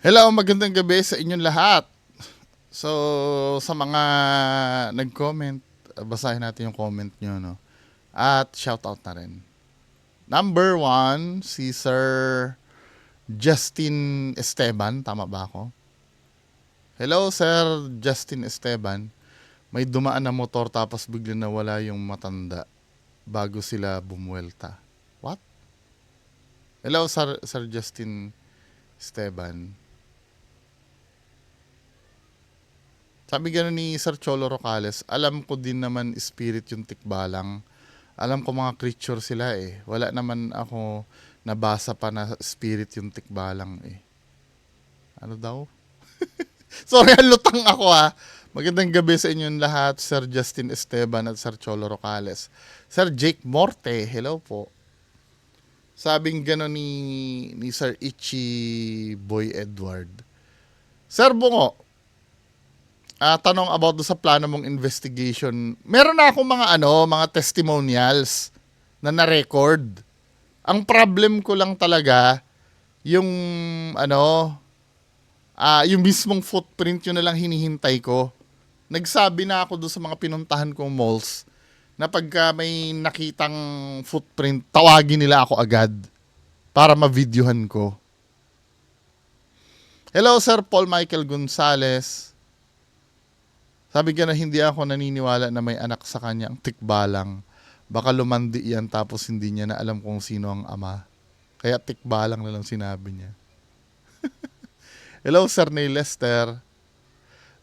Hello, magandang gabi sa inyong lahat. So, sa mga nag-comment, basahin natin yung comment nyo, no? At shoutout na rin. Number one, si Sir Justin Esteban. Tama ba ako? Hello, Sir Justin Esteban. May dumaan na motor tapos bigla nawala yung matanda bago sila bumuelta. What? Hello, Sir Justin Esteban. Sabi gano'n ni Sir Cholo Rocales, alam ko din naman spirit yung tikbalang. Alam ko mga creature sila eh. Wala naman ako nabasa pa na spirit yung tikbalang eh. Ano daw? Sorry, lutang ako ha. Magandang gabi sa inyong lahat, Sir Justin Esteban at Sir Cholo Rocales. Sir Jake Morte, hello po. Sabing gano'n ni Sir Ichi Boy Edward. Sir Bungo, tanong about do sa plano mong investigation. Meron na akong mga testimonials na na-record. Ang problem ko lang talaga yung yung mismong footprint yun na lang hinihintay ko. Nagsabi na ako do sa mga pinuntahan kong malls na pagka may nakitang footprint, tawagin nila ako agad para ma-videohan ko. Hello, Sir Paul Michael Gonzales. Sabi ka na hindi ako naniniwala na may anak sa kanya ang tikbalang. Baka lumandi yan tapos hindi niya na alam kung sino ang ama. Kaya tikbalang na lang sinabi niya. Hello, Sir Neil Lester.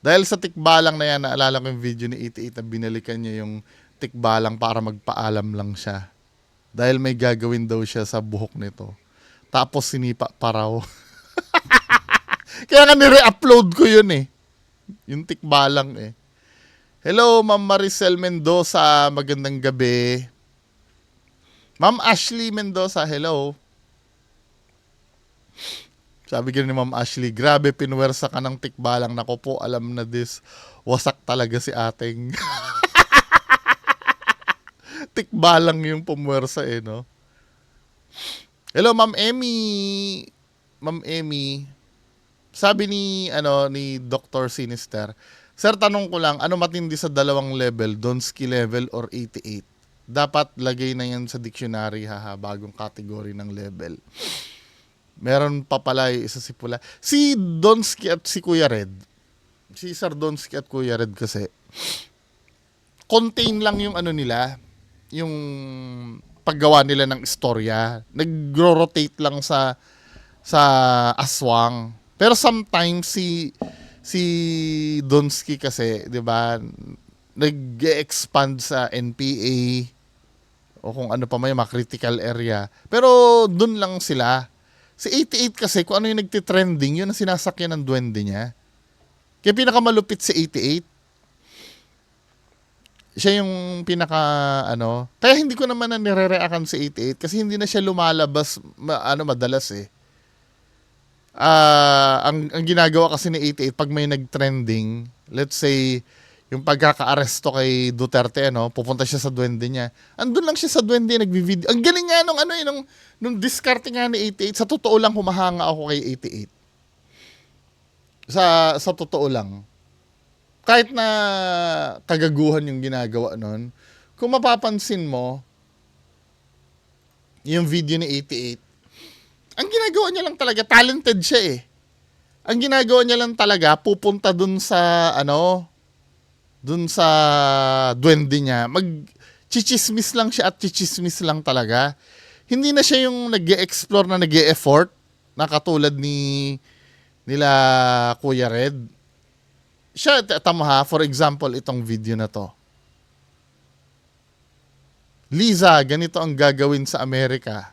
Dahil sa tikbalang na yan, naalala ko yung video ni 88 na binalikan niya yung tikbalang para magpaalam lang siya. Dahil may gagawin daw siya sa buhok nito. Tapos sinipa pa raw. Kaya nga nire-upload ko yun eh. Yung tikbalang eh. Hello, Ma'am Maricel Mendoza. Magandang gabi. Ma'am Ashley Mendoza, hello. Sabi ko ni Ma'am Ashley, grabe pinwersa ka ng tikbalang. Nako po, alam na this. Wasak talaga si ating. Tikbalang yung pumwersa eh, no? Hello, Ma'am Emmy. Ma'am Emmy. Sabi ni Dr. Sinister, Sir, tanong ko lang, ano matindi sa dalawang level, Donsky level or 88? Dapat lagay na yan sa dictionary, bagong category ng level. Meron pa pala yung isa si Pula. Si Donsky at si Kuya Red, si Sir Donsky at Kuya Red kasi, contain lang yung nila, yung paggawa nila ng istorya. Nag-rotate lang sa aswang. Pero sometimes si Donsky kasi, 'di ba, nag-expand sa NPA o kung ano pa may mga critical area. Pero dun lang sila. Si 88 kasi kung ano yung nagtitrending, yun ang sinasakyan ng duwende niya. Kaya pinakamalupit si 88. Siya yung kaya hindi ko naman na nire-reactan si 88 kasi hindi na siya lumalabas madalas eh. Ang ginagawa kasi ni 88 pag may nag-trending, let's say yung pagkaka-aresto kay Duterte, pupunta siya sa duwende niya. Andun lang siya sa duwende, nagvi-video. Ang galing nga nung diskarte nga ni 88. Sa totoo lang humahanga ako kay 88. Sa totoo lang. Kahit na kagaguhan yung ginagawa nun, kung mapapansin mo yung video ni 88, ang ginagawa niya lang talaga, talented siya eh. Ang ginagawa niya lang talaga, pupunta dun sa duwende niya. Chichismis lang siya at chichismis lang talaga. Hindi na siya yung nag-e-explore na nag-e-effort na katulad nila Kuya Red. Siya, tama for example, itong video na to. Liza, ganito ang gagawin sa Amerika.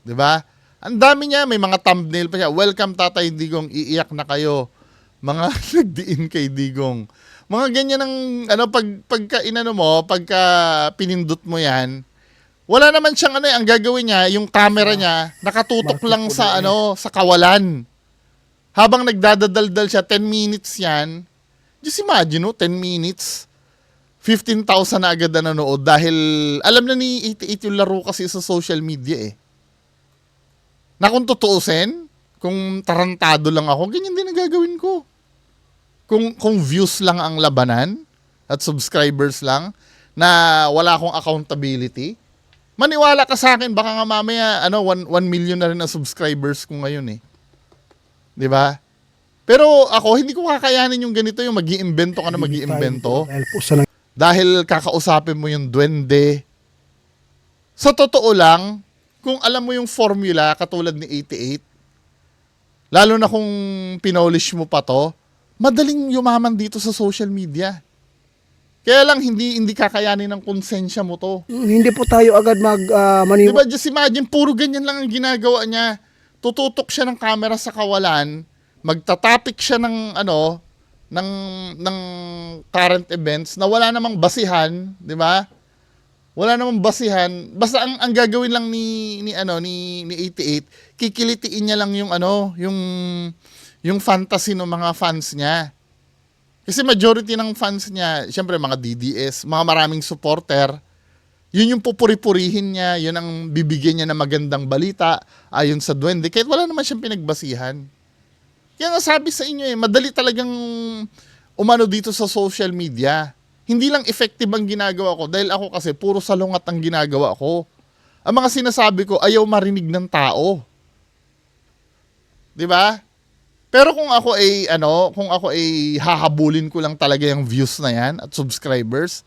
'Di ba? Ang dami niya, may mga thumbnail pa siya. Welcome Tatay Digong, iiyak na kayo. Mga nagdiin kay Digong. Mga ganyan ang pagka pinindot mo yan, wala naman siyang ang gagawin niya, yung camera niya nakatutok lang sa sa kawalan. Habang nagdadadaldal siya, 10 minutes yan. Just imagine, 10 minutes. 15,000 na agad na nanood dahil alam na ni 88 yung laro kasi sa social media eh. Na kung tutuusin, Kung tarantado lang ako, ganyan din ang gagawin ko. Kung views lang ang labanan at subscribers lang na wala akong accountability, maniwala ka sa akin, baka nga mamaya 1 million na rin ang subscribers ko ngayon eh. 'Di ba? Pero ako hindi ko kakayanin yung ganito, yung magi-imbento ka na magi-imbento dahil kakausapin mo yung duwende. Sa totoo lang, kung alam mo yung formula katulad ni 88, lalo na kung pinolish mo pa to, madaling yumaman dito sa social media. Kaya lang hindi kakayanin ng konsensya mo to. Hindi po tayo agad Diba, just imagine, puro ganyan lang ang ginagawa niya. Tututok siya ng camera sa kawalan, magtatapik siya ng ng current events na wala namang basihan, di ba? Wala namang basihan. Basta ang gagawin lang ni 88, kikilitiin niya lang yung fantasy ng mga fans niya. Kasi majority ng fans niya, syempre mga DDS, mga maraming supporter, yun yung pupuri-purihin niya, yun ang bibigyan niya ng magandang balita ayon sa duwende, kahit wala naman siyang pinagbasihan. Kaya nga sabi sa inyo madali talagang umano dito sa social media. Hindi lang effective ang ginagawa ko dahil ako kasi puro salungat ang ginagawa ko. Ang mga sinasabi ko ayaw marinig ng tao. 'Di ba? Pero kung ako ay hahabulin ko lang talaga yung views na yan at subscribers,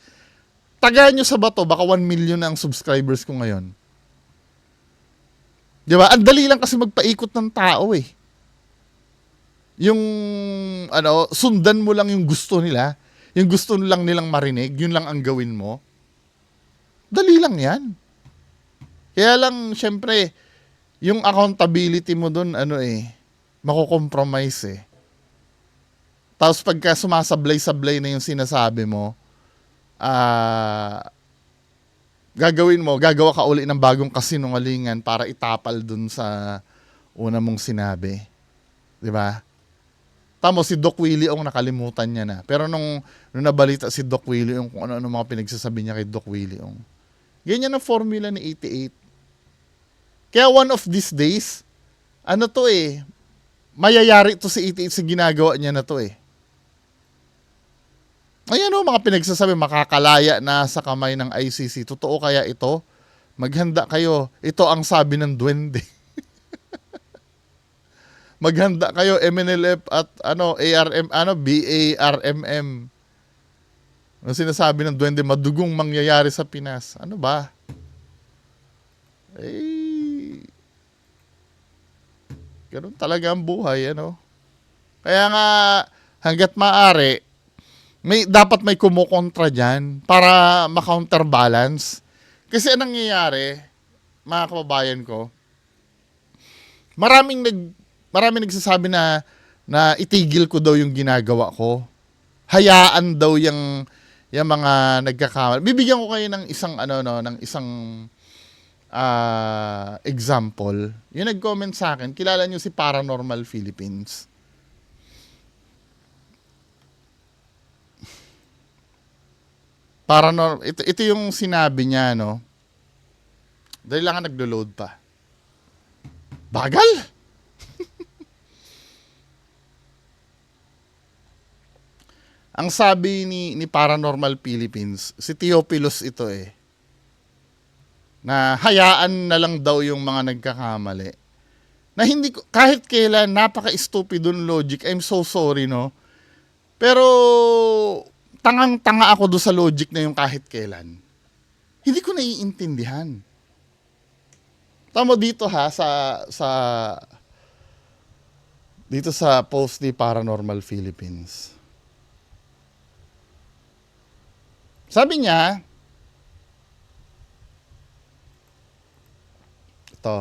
tagaan nyo sa bato, baka 1 million na ang subscribers ko ngayon. 'Di ba? Ang dali lang kasi magpaikot ng tao eh. Yung sundan mo lang yung gusto nila, yung gusto lang nilang marinig, yun lang ang gawin mo. Dali lang yan. Kaya lang, syempre, yung accountability mo dun, makukompromise eh. Tapos pagka sumasablay-sablay na yung sinasabi mo, gagawa ka uli ng bagong kasinungalingan para itapal dun sa una mong sinabi. 'Di ba? Tamo si Doc Willie Ong nakalimutan niya na. Pero nung nabalita si Doc Willie Ong kung ano-ano mga pinagsasabi niya kay Doc Willie Ong. Ganyan ang formula ni 88. Kaya one of these days, mayayari to si 88 sa ginagawa niya na to eh. Ayan mga pinagsasabi, makakalaya na sa kamay ng ICC. Totoo kaya ito? Maghanda kayo. Ito ang sabi ng duwende. Maghanda kayo, MNLF at BARMM. Ang sinasabi ng duwende, madugong mangyayari sa Pinas. Ano ba? Ganun talaga ang buhay, Kaya nga, hanggat maaari, dapat may kumukontra dyan para ma-counterbalance. Kasi anong nangyayari, mga kababayan ko, maraming nagsasabi na itigil ko daw yung ginagawa ko. Hayaan daw yung mga nagkakamali. Bibigyan ko kayo ng isang example. Yung nag-comment sa akin, kilala nyo si Paranormal Philippines. Ito yung sinabi niya, Dahil lang naglo-load pa. Bagal! Ang sabi ni Paranormal Philippines, si Theophilus ito na hayaan na lang daw yung mga nagkakamali. Na hindi ko, kahit kailan, napaka-stupido ng logic. I'm so sorry, Pero, tangang-tanga ako doon sa logic na yung kahit kailan. Hindi ko naiintindihan. Tama dito dito sa post ni Paranormal Philippines. Sabi niya, ito,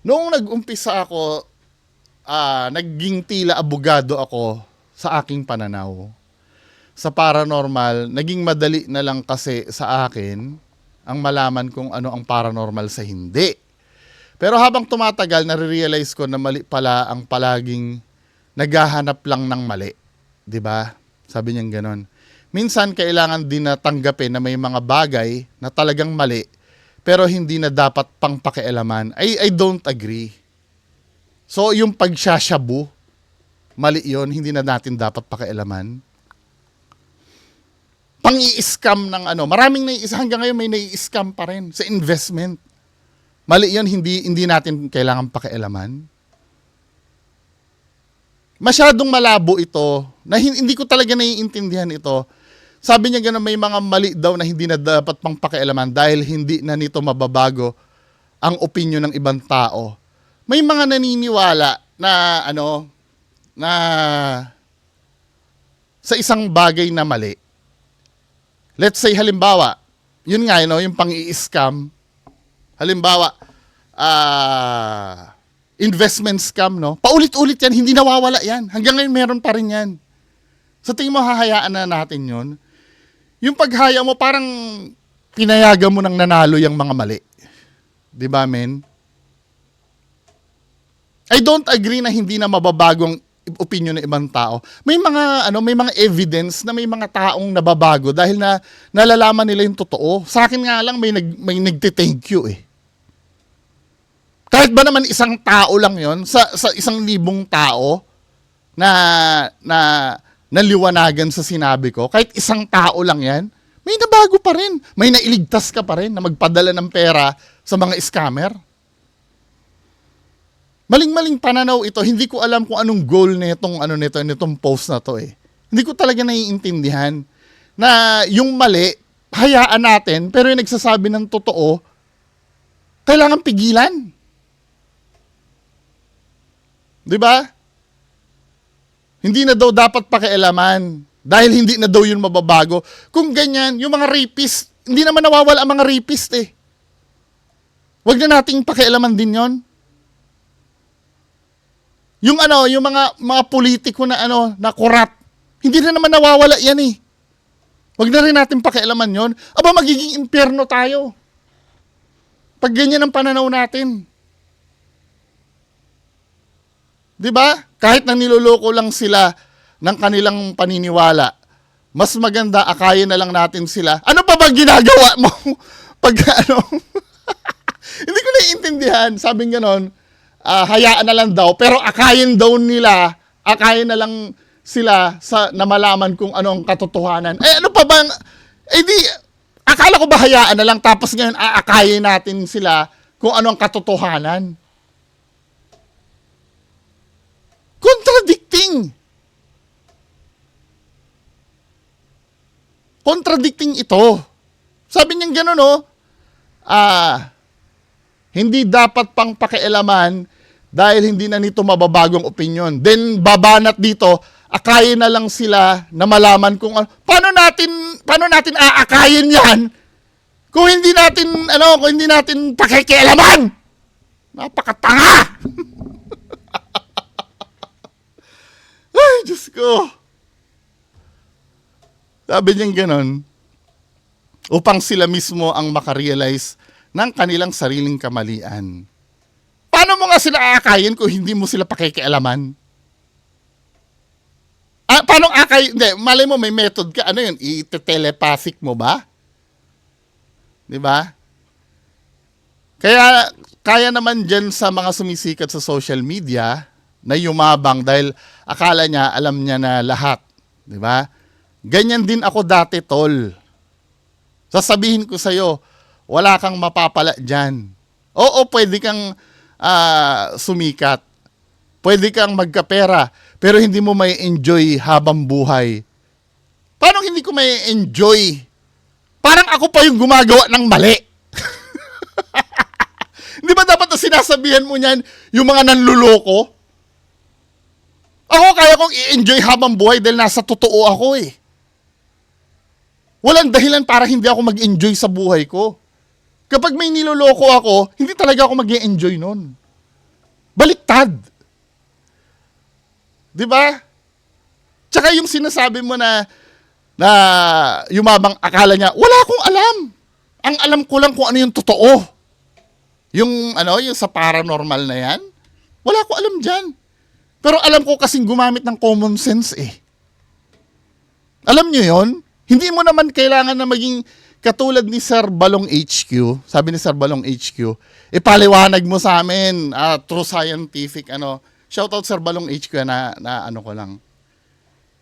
noong nag-umpisa ako, naging tila abogado ako sa aking pananaw. Sa paranormal, naging madali na lang kasi sa akin ang malaman kung ano ang paranormal sa hindi. Pero habang tumatagal, nare-realize ko na mali pala ang palaging naghahanap lang ng mali. 'Di ba? Sabi niya gano'n. Minsan kailangan din na tanggapin na may mga bagay na talagang mali, pero hindi na dapat pang pakialaman. I don't agree. So, yung pagsashabu, mali yun, hindi na natin dapat pakialaman. Pang-i-scam ng maraming hanggang ngayon may nai-scam pa rin sa investment. Mali yun, hindi natin kailangan pakialaman. Masyadong malabo ito, na hindi ko talaga naiintindihan ito. Sabi niya gano'n, may mga mali daw na hindi na dapat pang pakialaman dahil hindi na nito mababago ang opinyon ng ibang tao. May mga naniniwala na na sa isang bagay na mali. Let's say halimbawa, yun nga yung pang-i-scam. Halimbawa, investment scam, paulit-ulit yan, hindi nawawala yan. Hanggang ngayon meron pa rin yan. Sa tingin mo, hahayaan na natin yun? Yung paghaya mo, parang pinayagan mo nang nanalo yung mga mali. Di ba, men? I don't agree na hindi na mababago ang opinion ng ibang tao. May mga evidence na may mga taong nababago dahil na nalalaman nila yung totoo. Sa akin nga lang may nagte-thank you eh. Kahit ba naman isang tao lang yon sa 1,000 tao na naliwanagan sa sinabi ko, kahit isang tao lang yan, may nabago pa rin. May nailigtas ka pa rin na magpadala ng pera sa mga scammer. Maling-maling pananaw ito. Hindi ko alam kung anong goal nitong post na to eh. Hindi ko talaga naiintindihan na yung mali, hayaan natin, pero yung nagsasabi ng totoo, kailangan pigilan. Di ba? Hindi na daw dapat pakialaman dahil hindi na daw yun mababago. Kung ganyan, yung mga rapist, hindi naman nawawala ang mga rapist eh. Huwag na nating pakialaman din yon. Yung mga politiko na na corrupt, hindi na naman nawawala yan eh. Huwag na rin natin pakialaman yon. Aba, magiging impyerno tayo. Pag ganyan ang pananaw natin. Di ba? Kahit na niloloko lang sila ng kanilang paniniwala, mas maganda akayin na lang natin sila. Ano pa ba ginagawa mo? Pag Hindi ko naiintindihan. Sabing ganon, hayaan na lang daw, pero akayin na lang sila na malaman kung ano ang katotohanan. Ano pa bang, akala ko ba hayaan na lang, tapos ngayon aakayin natin sila kung ano ang katotohanan. Contradicting ito. Sabi niya gano'n, hindi dapat pang pakialaman dahil hindi na nito mababagong opinion. Then babanat dito, akayin na lang sila na malaman kung paano natin aakayin 'yan kung hindi natin pakikialaman. Napakatanga. Ay, Diyos ko. Sabi niya gano'n, upang sila mismo ang makarealize ng kanilang sariling kamalian. Paano mo nga sila aakayin kung hindi mo sila pakikialaman? Paano akay? Hindi, malay mo may method ka. Ano yun? I-telepathic mo ba? Di ba? Kaya naman dyan sa mga sumisikat sa social media na yumabang dahil akala niya, alam niya na lahat. Di ba? Ganyan din ako dati, tol. Sasabihin ko sa'yo, wala kang mapapala dyan. Oo, pwede kang sumikat. Pwede kang magkapera, pero hindi mo may enjoy habang buhay. Paano hindi ko may enjoy? Parang ako pa yung gumagawa ng mali. Hindi ba dapat na sinasabihan mo niyan yung mga nanluloko? Ako kaya kong i-enjoy habang buhay dahil nasa totoo ako eh. Walang dahilan para hindi ako mag-enjoy sa buhay ko. Kapag may niloloko ako, hindi talaga ako mag-enjoy nun. Baliktad. Di ba? Tsaka yung sinasabi mo na yumabang akala niya, wala akong alam. Ang alam ko lang kung ano yung totoo. Yung sa paranormal na yan, wala ko alam dyan. Pero alam ko kasing gumamit ng common sense eh. Alam nyo yon? Hindi mo naman kailangan na maging Katulad ni Sir Balong HQ, sabi ni Sir Balong HQ, ipaliwanag mo sa amin through scientific Shoutout Sir Balong HQ na ano ko lang.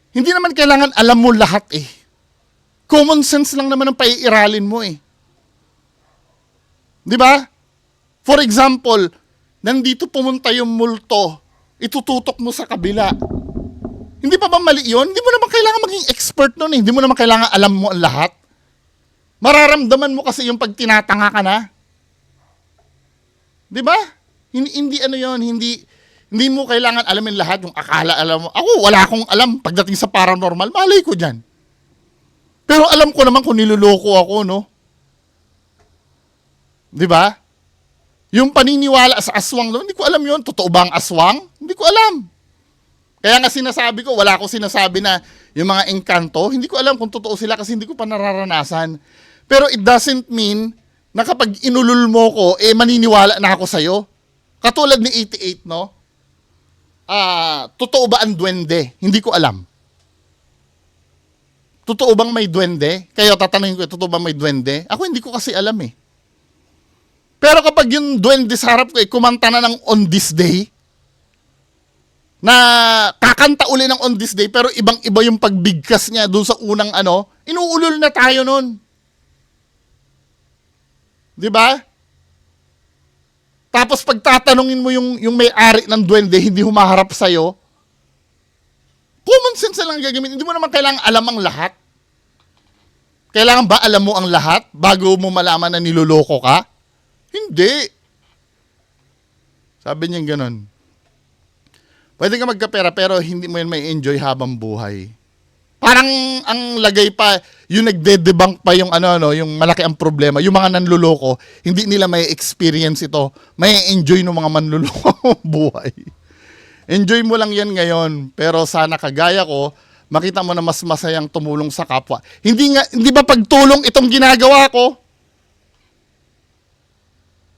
Hindi naman kailangan alam mo lahat eh. Common sense lang naman ang paiiralin mo eh. 'Di ba? For example, nandito pumunta yung multo, itututok mo sa kabila. Hindi pa ba mali yun? Hindi mo naman kailangan maging expert nun eh. Hindi mo naman kailangan alam mo ang lahat. Mararamdaman mo kasi yung pag tinatanga ka na. 'Di ba? Hindi hindi mo kailangan alamin lahat yung akala alam mo. Ako wala akong alam pagdating sa paranormal, malay ko diyan. Pero alam ko naman kung niloloko ako, no? 'Di ba? Yung paniniwala sa aswang, no? Hindi ko alam 'yon. Totoo ba ang aswang? Hindi ko alam. Kaya nga sinasabi ko, wala akong sinasabi na yung mga engkanto, hindi ko alam kung totoo sila kasi hindi ko pa nararanasan. Pero it doesn't mean na kapag inulul mo ko, maniniwala na ako sa'yo. Katulad ni 88, no? Totoo ba ang duwende? Hindi ko alam. Totoo bang may duwende? Kayo tatanungin ko, totoo ba may duwende? Ako hindi ko kasi alam eh. Pero kapag yung duwende sa harap ko, kumanta na ng On This Day, na kakanta uli ng On This Day, pero ibang-iba yung pagbigkas niya doon sa unang inuulol na tayo nun. 'Di ba? Tapos pag tatanungin mo yung may-ari ng duwende, hindi humaharap sa'yo, common sense na lang gagamitin. Hindi mo naman kailangan alam ang lahat. Kailangan ba alam mo ang lahat bago mo malaman na niloloko ka? Hindi. Sabi niya ganun. Pwede ka magkapera pero hindi mo yan may enjoy habang buhay. Parang ang lagay pa, yung nagde-debunk pa yung yung malaki ang problema. Yung mga nanluloko, hindi nila may experience ito. May enjoy ng mga manluloko buhay. Enjoy mo lang yan ngayon. Pero sana kagaya ko, makita mo na mas masayang tumulong sa kapwa. Hindi ba pagtulong itong ginagawa ko?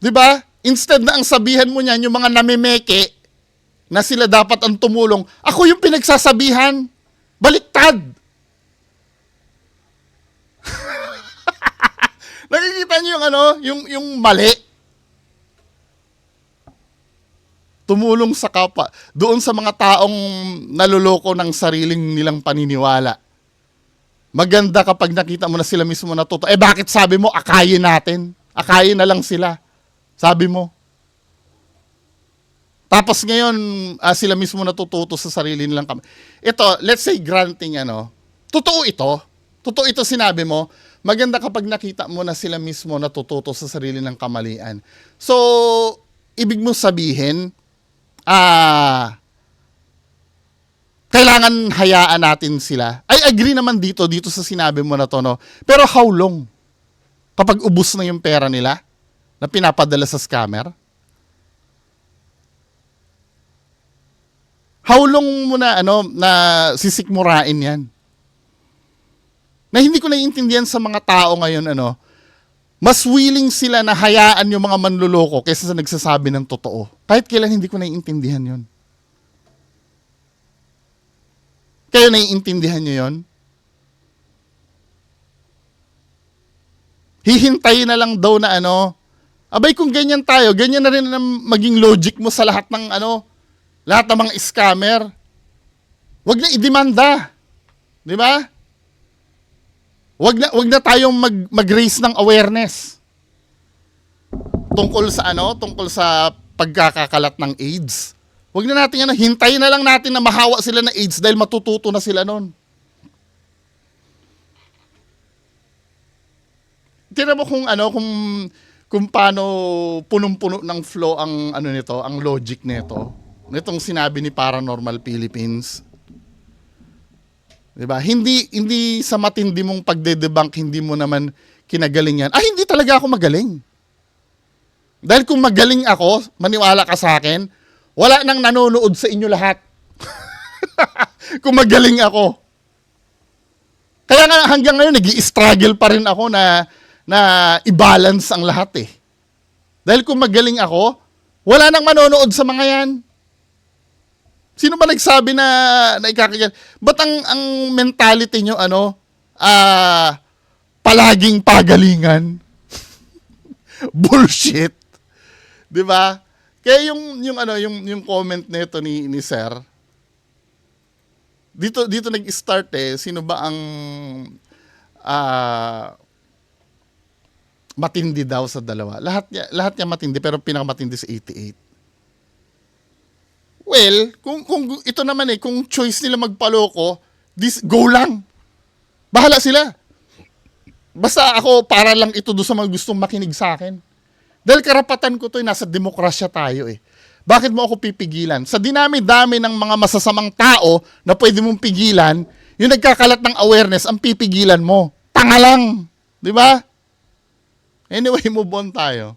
'Di ba? Instead na ang sabihan mo niyan, yung mga namimeke, na sila dapat ang tumulong, ako yung pinagsasabihan. Baliktad. Nakikita niyo yung mali. Tumulong sa kapwa. Doon sa mga taong naluloko ng sariling nilang paniniwala. Maganda kapag nakita mo na sila mismo natuto. Bakit sabi mo, akayin natin? Akayin na lang sila. Sabi mo. Tapos ngayon, sila mismo natututo sa sarili nilang kamay. Ito, let's say granting totoo ito. Totoo ito sinabi mo. Maganda kapag nakita mo na sila mismo natututo sa sarili ng kamalian. So, ibig mo sabihin, kailangan hayaan natin sila. I agree naman dito sa sinabi mo na to, no? Pero how long? Kapag ubos na yung pera nila na pinapadala sa scammer? How long mo na sisikmurain yan? Na hindi ko naiintindihan sa mga tao ngayon mas willing sila na hayaan yung mga manluloko kaysa sa nagsasabi ng totoo. Kahit kailan hindi ko naiintindihan yun. Kayo naiintindihan nyo yun? Hihintayin na lang daw na abay kung ganyan tayo, ganyan na rin ang maging logic mo sa lahat ng lahat ng mga scammer. Wag na idemanda. 'Di ba? Wag na tayong mag-raise ng awareness tungkol sa pagkakakalat ng AIDS. Wag na natin hintayin na lang natin na mahawa sila ng AIDS dahil matututo na sila noon. Tira mo kung paano punong-puno ng flow ang nito, ang logic nito. Nitong sinabi ni Paranormal Philippines. 'Di ba? Hindi sa matindi mong pagde-debunk hindi mo naman kinagaling yan. Hindi talaga ako magaling. Dahil kung magaling ako, maniwala ka sa akin, wala nang nanonood sa inyo lahat. Kung magaling ako. Kaya nga hanggang ngayon nag-i-struggle pa rin ako na i-balance ang lahat eh. Dahil kung magaling ako, wala nang manonood sa mga yan. Sino ba nagsabi na ikakagyan? Ba't ang mentality nyo, palaging pagalingan. Bullshit. 'Di ba? Kaya yung comment nito ni Sir, dito nag-start sino ba ang ah, matindi daw sa dalawa. Lahat niya matindi pero pinakamatindi sa 88. Well, kung ito naman kung choice nila magpaloko, go lang. Bahala sila. Basta ako, para lang ito doon sa mga gustong makinig sa akin. Dahil karapatan ko to, nasa demokrasya tayo Bakit mo ako pipigilan? Sa dinami-dami ng mga masasamang tao na pwede mong pigilan, yung nagkakalat ng awareness, ang pipigilan mo. Tanga lang. Di ba? Anyway, move on tayo.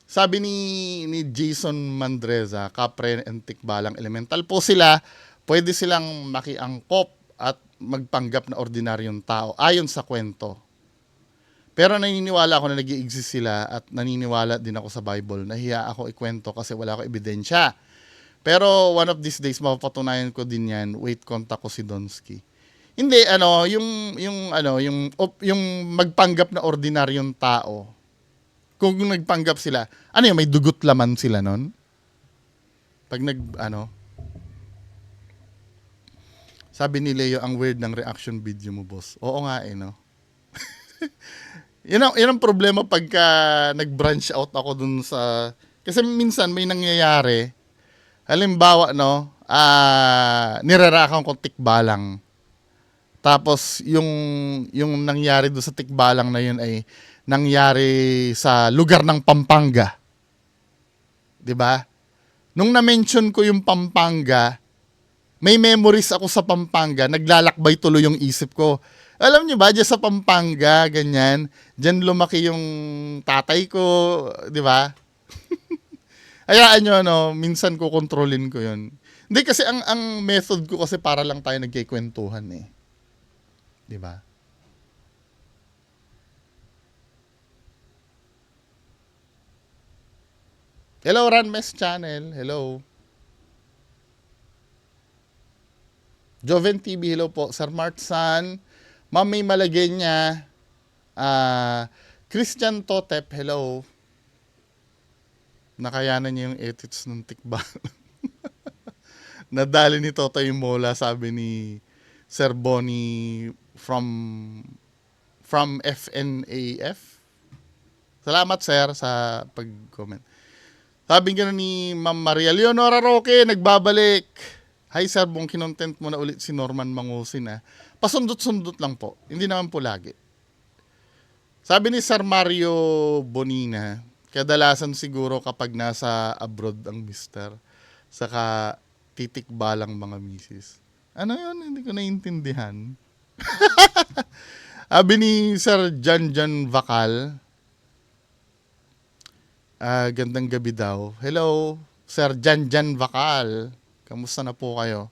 Sabi ni Jason Mandreza, Kapre and Tikbalang elemental po sila, pwede silang makiangkop at magpanggap na ordinaryong tao ayon sa kwento. Pero naniniwala ako na nag-i-exist sila at naniniwala din ako sa Bible. Nahiya ako ikwento kasi wala ako ebidensya. Pero one of these days, mapapatunayan ko din yan. Wait, contact ko si Donsky. Hindi, yung magpanggap na ordinaryong tao. Kung nagpanggap sila, may dugot laman sila nun? Pag sabi ni Leo, ang weird ng reaction video mo, boss. Oo nga no? Yan ang problema pagka nag-branch out ako dun sa... Kasi minsan may nangyayari, halimbawa, nirarakan ko tikbalang. Tapos, yung nangyari dun sa tikbalang na yun ay nangyari sa lugar ng Pampanga. 'Di ba? Nung na-mention ko yung Pampanga, may memories ako sa Pampanga, naglalakbay tuloy yung isip ko. Alam niyo ba, dyan sa Pampanga, ganyan, dyan lumaki yung tatay ko, di ba? Hayaan nyo, minsan ko kontrolin ko yun. Hindi kasi ang method ko kasi para lang tayo nagkikwentuhan Di ba? Hello, Ranmes Channel. Hello. Joven TV, hello po. Sir Mart San. Ma'am May Malagenya. Christian Totep, hello. Nakayanan niya yung edits ng tikba. Nadali ni Totoy Mola, sabi ni Sir Bonnie from FNAF. Salamat, sir, sa pag-comment. Sabi nga ni Ma'am Maria Leonora Roque, nagbabalik. Hi, sir, buong kinontent mo na ulit si Norman Mangusin. Pasundot-sundot lang po. Hindi naman po lagi. Sabi ni Sir Mario Bonina, kadalasan siguro kapag nasa abroad ang mister, saka titikbalang mga misis. Ano yun? Hindi ko naiintindihan. Sabi ni Sir Janjan Vakal, gandang gabi daw. Hello, Sir Janjan Vakal. Kamusta na po kayo?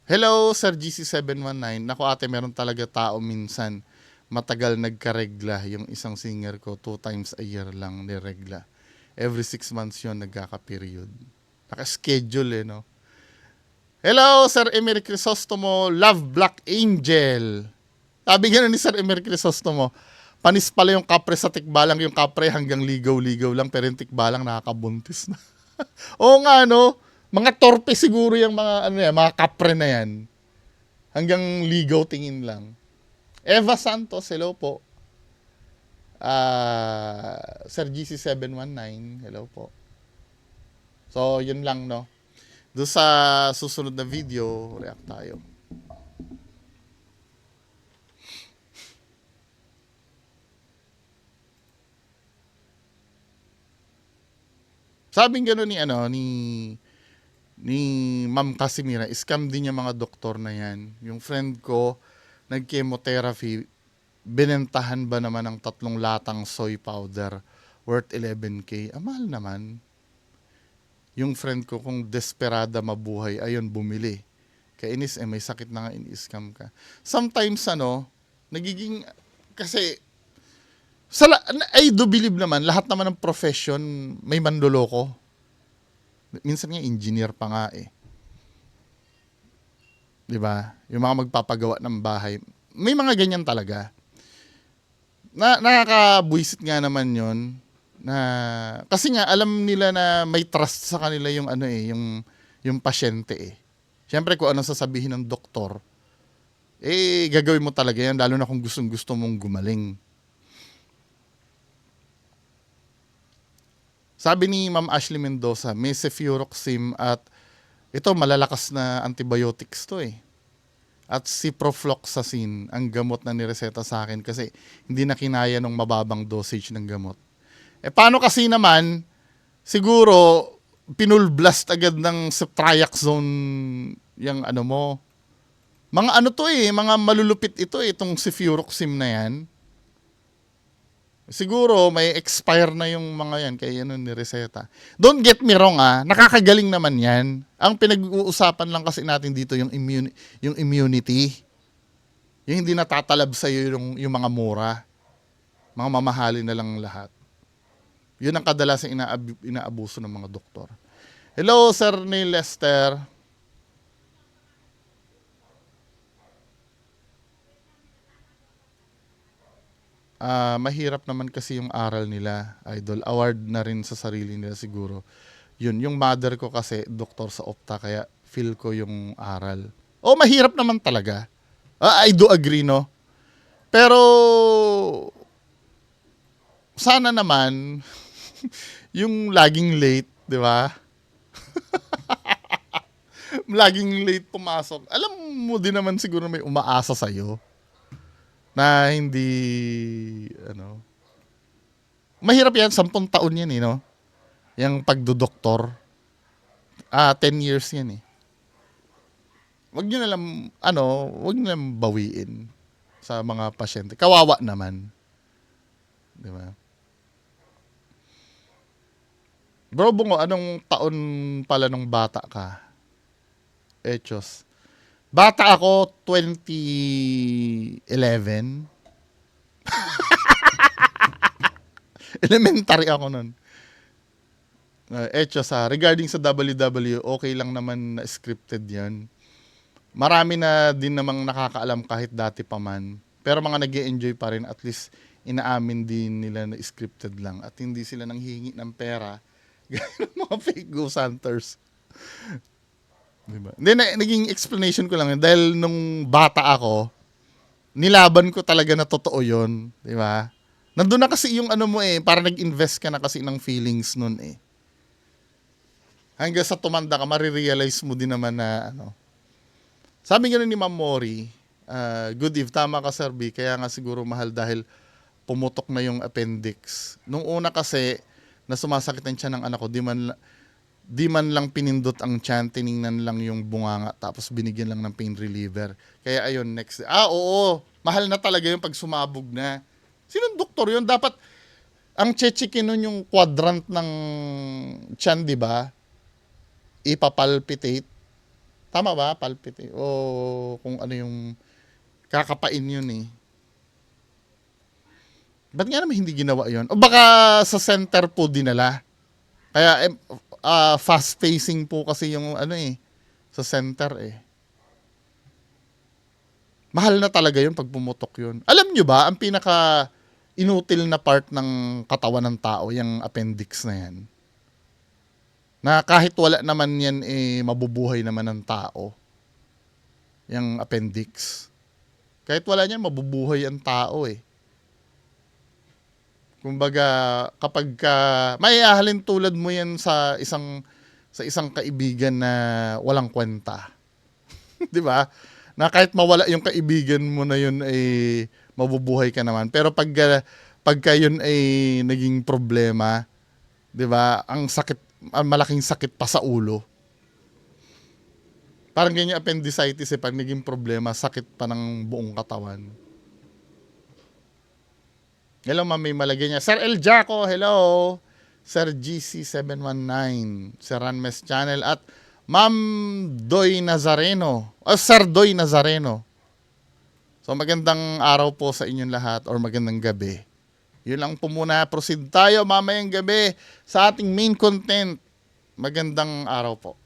Hello, Sir GC719. Naku ate, meron talaga tao minsan matagal nagkaregla. Yung isang singer ko, 2 times a year lang niregla. Every 6 months yun, nagkaka-period. Naka-schedule no? Hello, Sir Emery Crisostomo. Love Black Angel. Sabi gano'n ni Sir Emery Crisostomo, panis pala yung kapre sa tikbalang. Yung kapre hanggang ligaw-ligaw lang, pero yung tikbalang nakakabuntis na. Oo nga, no? Mga torpe siguro yung mga, mga kapre na yan. Hanggang ligaw tingin lang. Eva Santos, hello po. Sir GC719, hello po. So, yun lang, no? Doon sa susunod na video, react tayo. Sabing gano'n ni Ma'am Casimira, scam din yung mga doktor na yan. Yung friend ko, nag-chemotherapy, binentahan ba naman ng 3 latang soy powder worth 11K? Mahal naman. Yung friend ko, kung desperada mabuhay, ayun, bumili. Kainis, may sakit na nga, ini-scam ka. Sometimes, nagiging, kasi, I do believe naman, lahat naman ng profession, may manloloko. Minsan nga, engineer pa nga 'di ba? Yung mga magpapagawa ng bahay. May mga ganyan talaga. Nakakabwisit nga naman 'yon na kasi nga alam nila na may trust sa kanila yung ano eh, yung pasyente eh. Siyempre kung ano sasabihin ng doktor, eh gagawin mo talaga yan lalo na kung gustong-gusto mong gumaling. Sabi ni Ma'am Ashley Mendoza, may cefuroxime at ito malalakas na antibiotics to eh. At ciprofloxacin ang gamot na nireseta sa akin kasi hindi na kinaya ng mababang dosage ng gamot. Eh paano kasi naman, siguro pinulblast agad ng ceftriaxone yung ano mo. Mga ano to eh, mga malulupit ito eh, itong cefuroxime na yan. Siguro may expire na yung mga yan kaya yan ni reseta. Don't get me wrong nakakagaling naman yan. Ang pinag-uusapan lang kasi natin dito yung immunity. Yung hindi natatalab sa yung mga mura. Mga mamahalin na lang lahat. Yun ang kadalasan inaabuso ng mga doktor. Hello Sir Neil Lester. Mahirap naman kasi yung aral nila, idol. Award na rin sa sarili nila siguro. Yun, yung mother ko kasi doktor sa Opta kaya feel ko yung aral. Mahirap naman talaga. I do agree, no? Pero sana naman yung laging late, di ba? Laging late pumasok. Alam mo din naman siguro may umaasa sa'yo na hindi, mahirap yan, 10 taon yan no? Yung pagdodoktor. 10 years yan eh. Wag nyo na lang, wag nyo na lang bawiin sa mga pasyente. Kawawa naman. Di ba? Bro, Bungo, anong taon pala nung bata ka? Echos. Bata ako, 2011. Elementary ako nun. Echos regarding sa WW, okay lang naman na scripted yan. Marami na din namang nakakaalam kahit dati pa man. Pero mga nag-e-enjoy pa rin, at least inaamin din nila na scripted lang. At hindi sila nanghihingi ng pera. Gaya ng mga fake ghost hunters. Diba? Hindi, naging explanation ko lang. Dahil nung bata ako, nilaban ko talaga na totoo yun. Diba? Nandun na kasi yung ano mo para nag-invest ka na kasi ng feelings nun Hanggang sa tumanda ka, marirealize mo din naman na Sabi nga ni Ma'am Mori, good if, tama ka Sir B, kaya nga siguro mahal dahil pumutok na yung appendix. Nung una kasi, na sumasakit ang tiyan ng anak ko, di man lang pinindot ang tiyan, tiningnan lang yung bunganga, tapos binigyan lang ng pain reliever. Kaya ayun, next. Oo, mahal na talaga yung pag sumabog na. Sinong doktor yun? Dapat, ang chechikin nun yung quadrant ng tiyan, di ba? Ipapalpitate. Tama ba? Palpitate. O kung ano yung kakapain yun Ba't nga naman hindi ginawa yun? O baka sa center po dinala. Kaya fast pacing po kasi yung sa center Mahal na talaga yun pag pumutok yun. Alam nyo ba, ang pinaka inutil na part ng katawan ng tao, yung appendix na yan. Na kahit wala naman yan mabubuhay naman ng tao. Yung appendix. Kahit wala niyan, mabubuhay ang tao Kumbaga, kapag may ahalin tulad mo yan sa isang kaibigan na walang kwenta. 'Di ba? Na kahit mawala yung kaibigan mo na yun mabubuhay ka naman. Pero pagka yun naging problema, 'di ba? Ang malaking sakit pa sa ulo. Parang ganyan appendicitis pag naging problema, sakit pa ng buong katawan. Hello, ma'am, may malagay niya. Sir El Jaco, hello. Sir GC719, Sir Ranmes Channel, at Ma'am Doy Nazareno. Sir Doy Nazareno. So, magandang araw po sa inyong lahat or magandang gabi. Yun lang po muna. Proceed tayo mamayang gabi sa ating main content. Magandang araw po.